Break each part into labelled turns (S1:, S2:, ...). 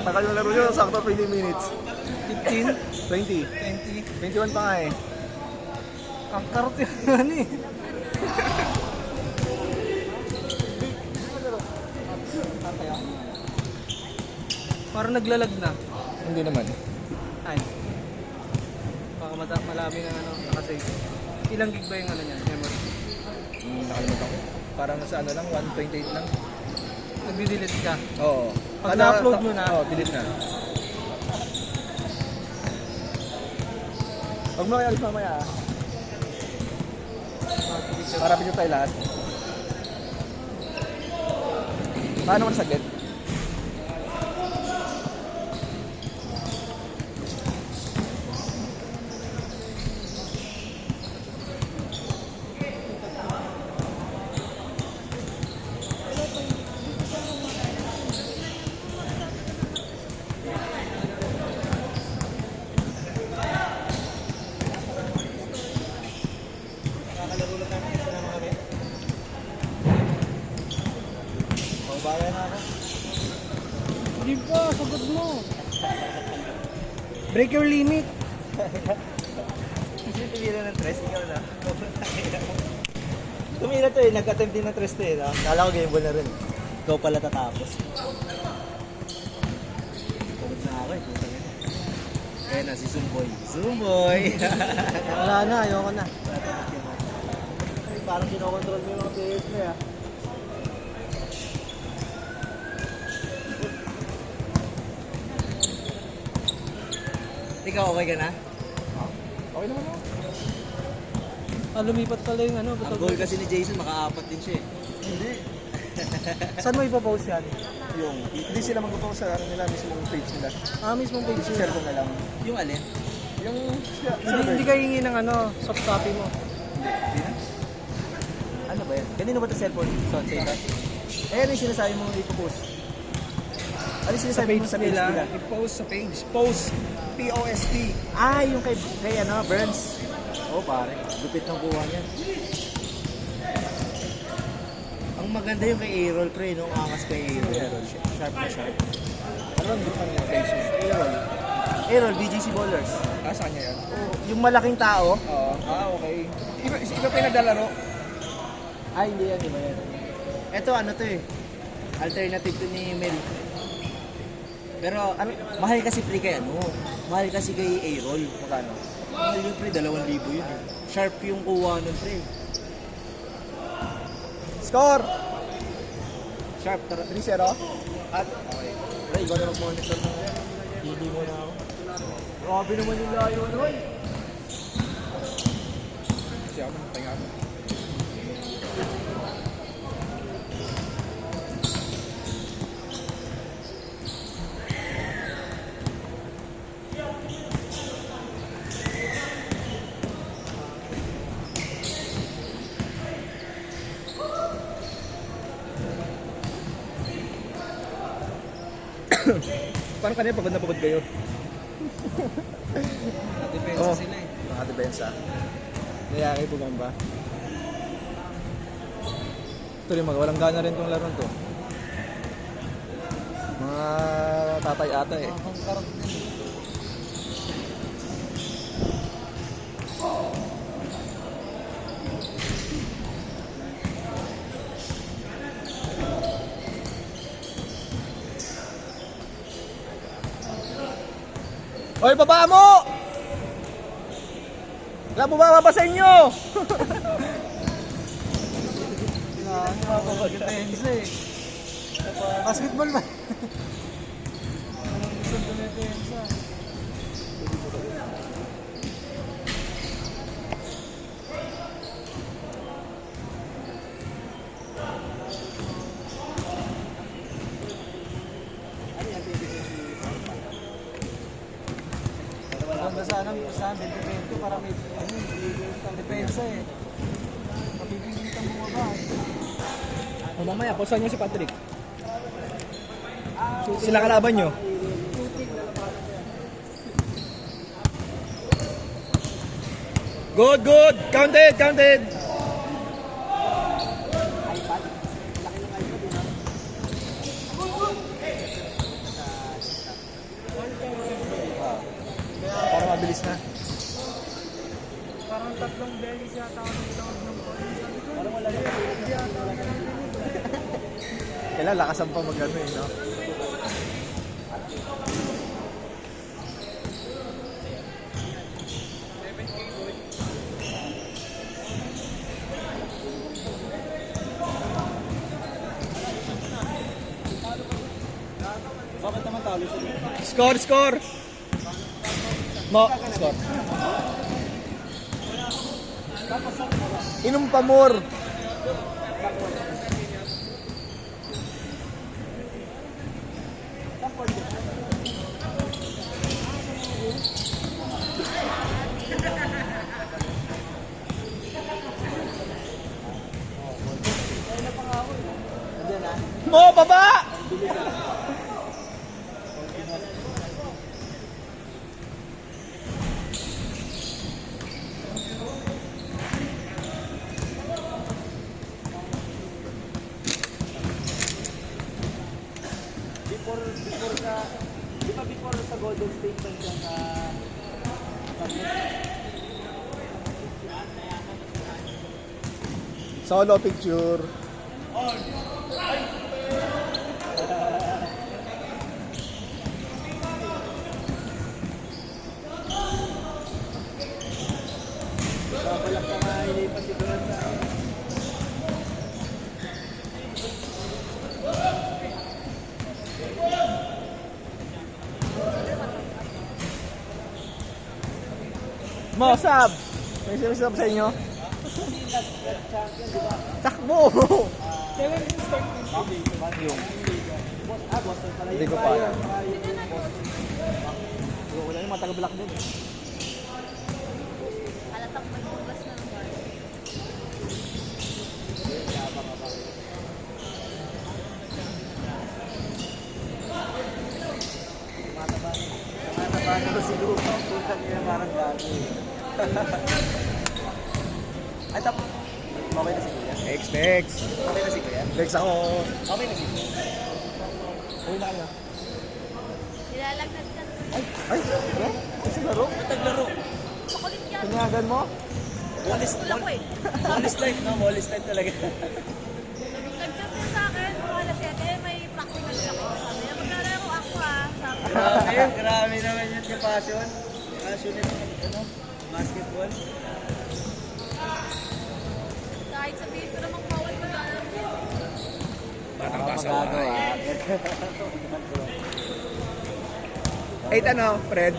S1: Tagal yung laro nyo, sakto 20 minutes.
S2: 15,
S1: 20.
S2: 20.
S1: 21 pa nga eh.
S2: Ang karot yun eh. Parang naglalag na.
S1: Hindi naman.
S2: Ay. Baka malami ng ano, nakasave. Ilang gig ba yung ano niya, memory?
S1: Nakalimutan ko. Parang nasa ano lang, 128 lang.
S2: Nagdi-delete ka.
S1: Oo.
S2: Pag na-upload mo na?
S1: Oo, delete na. Huwag mo kayo alis mamaya ah. Para video tayo lahat. Paano mo nasaglit? Bayan na ako.
S2: Hindi pa, sagad mo. Break your limit.
S1: Hindi tumira ng tres, ikaw na. Tumira to eh, nag-attempt din ng tres to eh. Kala ko game ball na rin. Ikaw pala tatapos. Pagod na ako eh, putang ina. Kaya na si Zumboy. Zumboy!
S2: Wala na, ayoko na.
S1: Ay, parang kinokontrol mo yung mga players na eh. Ikaw okay ka na? Okay naman ako.
S2: Lumipat pala yung ano.
S1: Ang goal kasi ni Jason, makaapat din siya eh. Hindi.
S2: Saan mo ipopost yan?
S1: Hindi sila mag-post sa ano nila, mismong page nila.
S2: Mismong page
S1: Share ko na lang.
S3: Yung alin?
S1: Yung
S2: Hindi ka hingi ng ano, soft copy mo.
S1: Hindi na. Ano ba yan? Kanino ba ito cellphone? Say that. Eh, ano yung sinasabi mo ipopost? Ano yung
S2: Sa
S1: sinasabi
S2: page
S1: mo sa page
S2: nila,
S1: nila?
S2: i-post sa page. Post. P-O-S-T.
S1: Ah, yung kay ano, Burns. Oh, pare. Lupit ng kuha niyan.
S3: Ang maganda yung kay A-Roll, pre, nung angas kay A-Roll. Sharp na sharp.
S1: Ano ang group ng page? Aaron.
S3: A-Roll, BGC Bowlers.
S1: Ah, saan niya yan?
S3: Yung malaking tao.
S1: Oo. Ah, okay. Iba pinaglalaro?
S3: Ay, hindi yan, di ba yan? Ito, ano to eh. Alternative to ni Mel. Pero, ano, mahal kasi pre kay ano. Mahal kasi kay A-Roll.
S1: Magkano?
S3: Mahal yun pre, 2,000 yun eh. Sharp yung kuha nun pre.
S1: Score!
S3: Sharp,
S1: 3-0? At? Okay. Pre, ikaw na mag-monitor mo yan. Hindi mo na ako. Grabe naman yung layo naman. Kasi ako, pahinga ako. Parang kanina pagod na pagod kayo.
S2: Depensa sila eh.
S1: Mga depensa. Nayaki po ba? Ito rin mga walang gana rin itong laro to. Mga tatay ata eh.
S2: Ang karot din.
S1: Hoy, baba mo! Wala bumaba pa sa inyo!
S2: Depensa eh. Basketball ba? Anong gusto ng depensa? Maganda sana may usahan, 20-20 para may depensa eh. Mapipilitan mo ba?
S1: O mamaya, pausan nyo si Patrick. Sila kalaban nyo. Good, good! Counted, counted!
S4: mabilis na.
S2: Parang 3 beses yata ako ng tawag ng call.
S3: Parang wala na.
S4: Kailan lakasan pa mag-ano eh, no?
S3: Bakit naman talo siya?
S4: Score, score! Mo, score. Inom pa more. Mo, baba!
S3: Before ka, di ba before sa Golden State ba siya na
S4: Solo picture.
S3: babalak ka nga ilipat si Durant sa akin?
S4: Mo, sab! May sab sa inyo? Takbo! Yung.
S3: Boston pala
S4: Hindi ko pa alam.
S3: Wala yung mga taga-black din.
S5: Halatang magbugas ng bar.
S3: Tumataba na ko si Lupa. Punta niya parang gago.
S1: Ay, tap. Okay na si Kuya.
S4: Next, next.
S1: Okay na si Kuya.
S4: Next ako.
S1: Okay na si Kuya.
S4: Uy na kaya.
S5: Nilalagnat ka.
S4: Ay, bro? Ay, sa laro?
S1: Taglaro.
S5: Makulit yan.
S4: Tinyagan mo?
S1: Walis
S5: Wala ko eh.
S1: Walis life, no? Walis life talaga.
S5: Nag-chat din sa akin, mga alas 7, may practical ako. Sabi niya, maglalaro ako ah. Sabi ko,
S1: Grabe naman yun yung passion. Passionate, ano, basketball.
S5: kahit sabihin ko namang bawal maglalaro din.
S4: Batang
S1: Magagawa.
S4: 8 ano, Fred?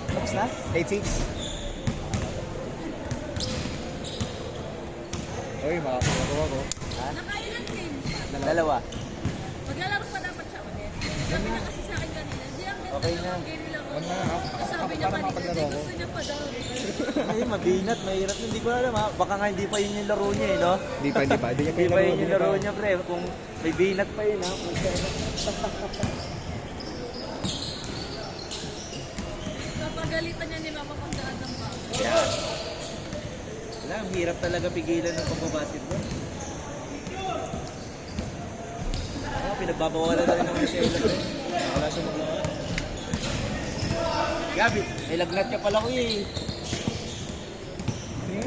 S1: Tapos na?
S4: 8-6. Uy, makakalaro ako.
S5: Nakailan din.
S1: Dalawa.
S5: Maglalaro pa dapat siya ulit. Sabi niya kasi sa akin kanina, di ang ganda
S1: Okay
S5: ng
S1: na.
S5: game nila.
S4: Ano na,
S5: Sabi niya
S4: para
S5: kanina,
S4: mapaglaro
S5: di
S4: ako.
S5: gusto niya pa daw.
S1: Ay, mabinat, mahirap. Hindi ko alam ha. Baka nga hindi pa yun yung laro niya eh, no?
S4: Hindi pa. Hindi niya
S1: Hindi pa yun yung laro niya, pre. Kung may binat pa yun, ha?
S5: Kapagalitan niya ni Mama pagdaan ng bako.
S1: Yan. Wala, ang hirap talaga pigilan ng pagbabasketball. Ako, pinagbabawalan na rin ng Marcelo, pre. Wala siya magawa. Gabi, may lagnat ka pala ko eh.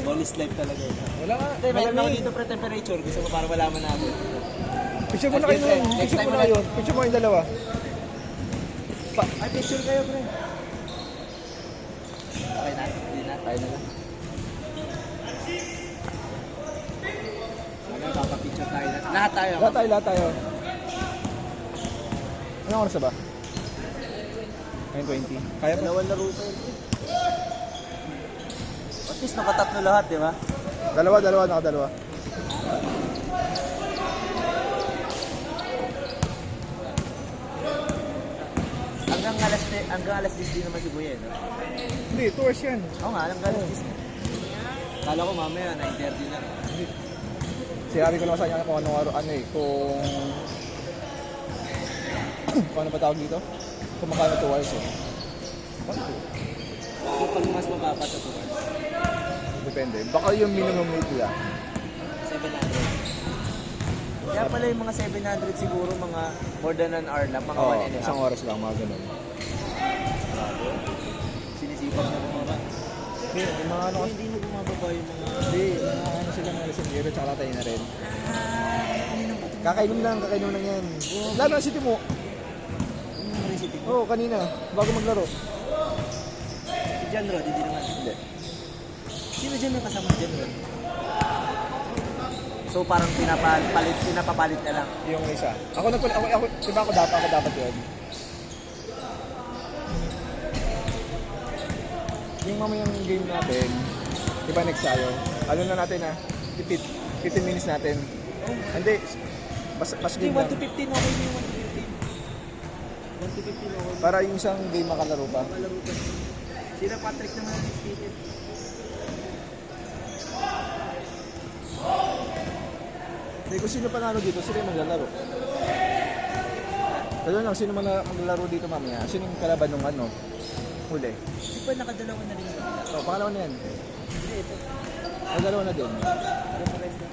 S1: Walis life talaga yun.
S4: Wala nga.
S1: Hindi, mayroon ako dito pre temperature. Gusto mo para malaman natin.
S4: Picture mo na
S1: At
S4: kayo
S1: yun,
S4: nun.
S1: next
S4: Picture
S1: time
S4: mo na
S1: ulit.
S4: kayo. Picture mo yung dalawa.
S1: Ay, picture kayo pre. Okay na? Hindi na? Tayo na lang. Ano, papapicture tayo na. Lahat tayo.
S4: Lahat tayo. Anong oras na ba? 9:20. Kaya pa?
S1: Dalawang laro pa yun. At least nakatatlo lahat, di ba?
S4: Dalawa, nakadalawa.
S1: Hanggang alas 10 din naman si Buyen, no?
S4: Hindi, 2 hours yan.
S1: Oo nga, hanggang alas 10. Kala ko mamaya, 9:30 na.
S4: Sinabi ko na sa kanya kung anong araw, ano eh, kung ano ba tawag dito? Kung makano 2 hours eh. Bakit?
S1: So, pag mas mababa sa tuwan,
S4: Depende. Baka yung minimum rate lang.
S1: 700. Kaya pala yung mga 700 siguro, mga more than an hour lang, mga
S4: Oo,
S1: 1 and a half.
S4: isang oras lang, mga ganun.
S1: Sinisipa
S3: pag na bumaba.
S4: Hindi, yung mga ano
S3: So,
S4: kasi,
S3: hindi na bumababa yung mga...
S4: hindi, mga ano sila mga lasingero, tsaka tatay na rin.
S3: Kanina ba ito?
S4: Kakainom lang yan. Lalo na si Timo.
S3: Yung recipe mo?
S4: Oo, kanina, bago maglaro.
S3: Si John Rod, hindi naman.
S4: Hindi.
S3: Sino dyan ang kasama ni John Rod?
S1: So parang pinapapalit na lang.
S4: Yung isa. Ako, diba ako dapat yun. Yung mamayang game natin, diba next tayo, ano na natin 15 minutes natin. Hindi, pas
S3: Hindi,
S4: game
S3: 1 to
S4: lang.
S3: 15, okay na yung 1 to 15. 1 to 15, okay.
S4: Para yung isang game makalaro pa.
S3: Malaro pa. Sila Patrick naman ang undefeated.
S4: Hindi, kung sino panalo dito, sila yung maglalaro. Kaya lang, sino man maglalaro dito mamaya? Sino yung kalaban nung ano? Huli.
S3: Di ba nakadalawa na rin ito?
S4: So, pangalawa na yan.
S3: Hindi, ito.
S4: Magdalawa na din.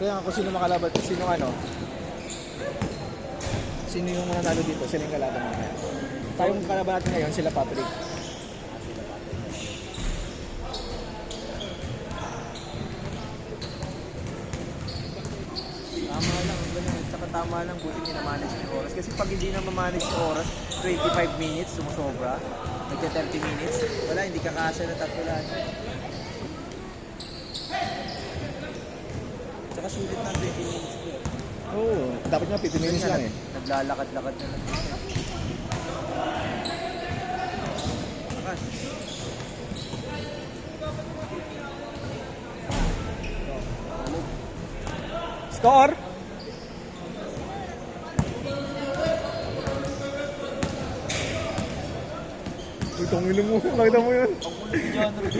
S4: Kaya nga kung sino makalaban, sino ano? Sino yung mananalo dito, sila yung kalaban mamaya. Tayong kalaban natin ngayon, sila Patrick.
S1: Tama lang, ang ganun. Tsaka tama lang, buti minamanage yung oras. Kasi pag hindi na mamanage yung oras, 25 minutes, sumusobra. Nagka 30 minutes, wala, hindi kakasya na tatlo lang.
S3: Tsaka sulit na 20 minutes ko.
S4: Oo, dapat nga 15 minutes lang eh.
S1: Naglalakad-lakad na lang.
S3: Akas.
S4: Score! Itong ilo mo, nakita mo yun?
S3: Ang ulo ni John Rod.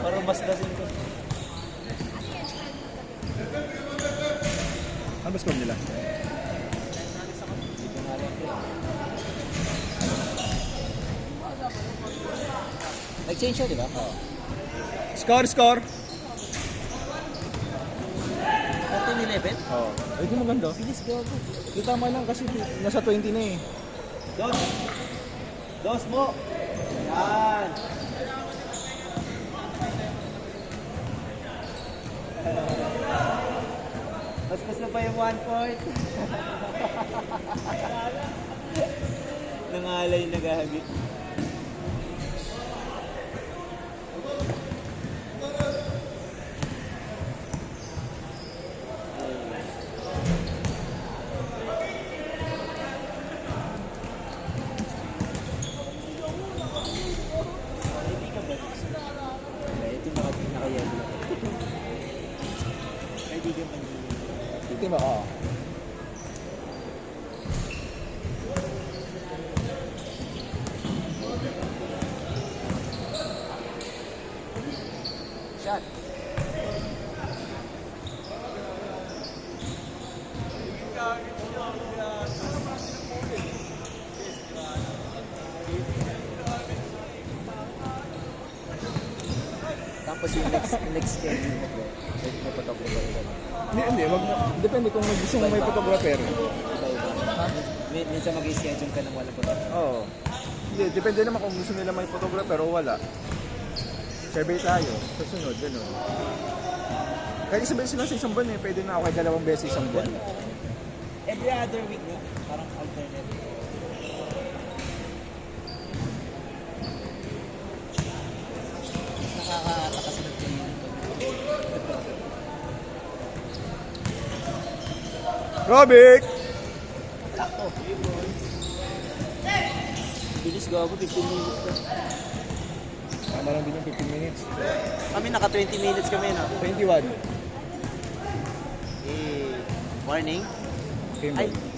S3: Parang mas dasin ko.
S4: Ano ba score nila?
S3: Nag-change siya, di ba? Oo.
S4: Score!
S3: 13-11?
S4: Oo. Ay, di maganda.
S3: Bilis ko ako.
S4: Di tama lang kasi nasa 20 na eh.
S3: Dos mo! Yan! Mas gusto pa yung 1 point. Nangalay na gagi. Ito naka-yellow. Kaibigan man yun.
S4: Ito ba? Oo.
S1: Shot. Tapos yung next schedule mo bro, pwede mo photographer ka.
S4: Hindi, wag mo. Depende kung gusto mo may photographer.
S1: Iba-iba. Minsan mag-schedule ka ng walang photographer.
S4: Oo. Hindi, depende naman kung gusto nila may photographer o wala. Survey tayo. Susunod, gano'n. Kahit isang beses lang sa isang buwan eh. Pwede na ako kahit 2 beses isang buwan.
S3: Every other week, no? Parang alternate. Nakakatakas na kayo.
S4: Robic!
S3: Sakto. Bilis gago, 15 minutes na.
S4: Tama lang din yung 15 minutes.
S3: Kami naka 20 minutes kami, no?
S4: 21.
S3: Eh, morning.
S4: Okay,
S3: Ay,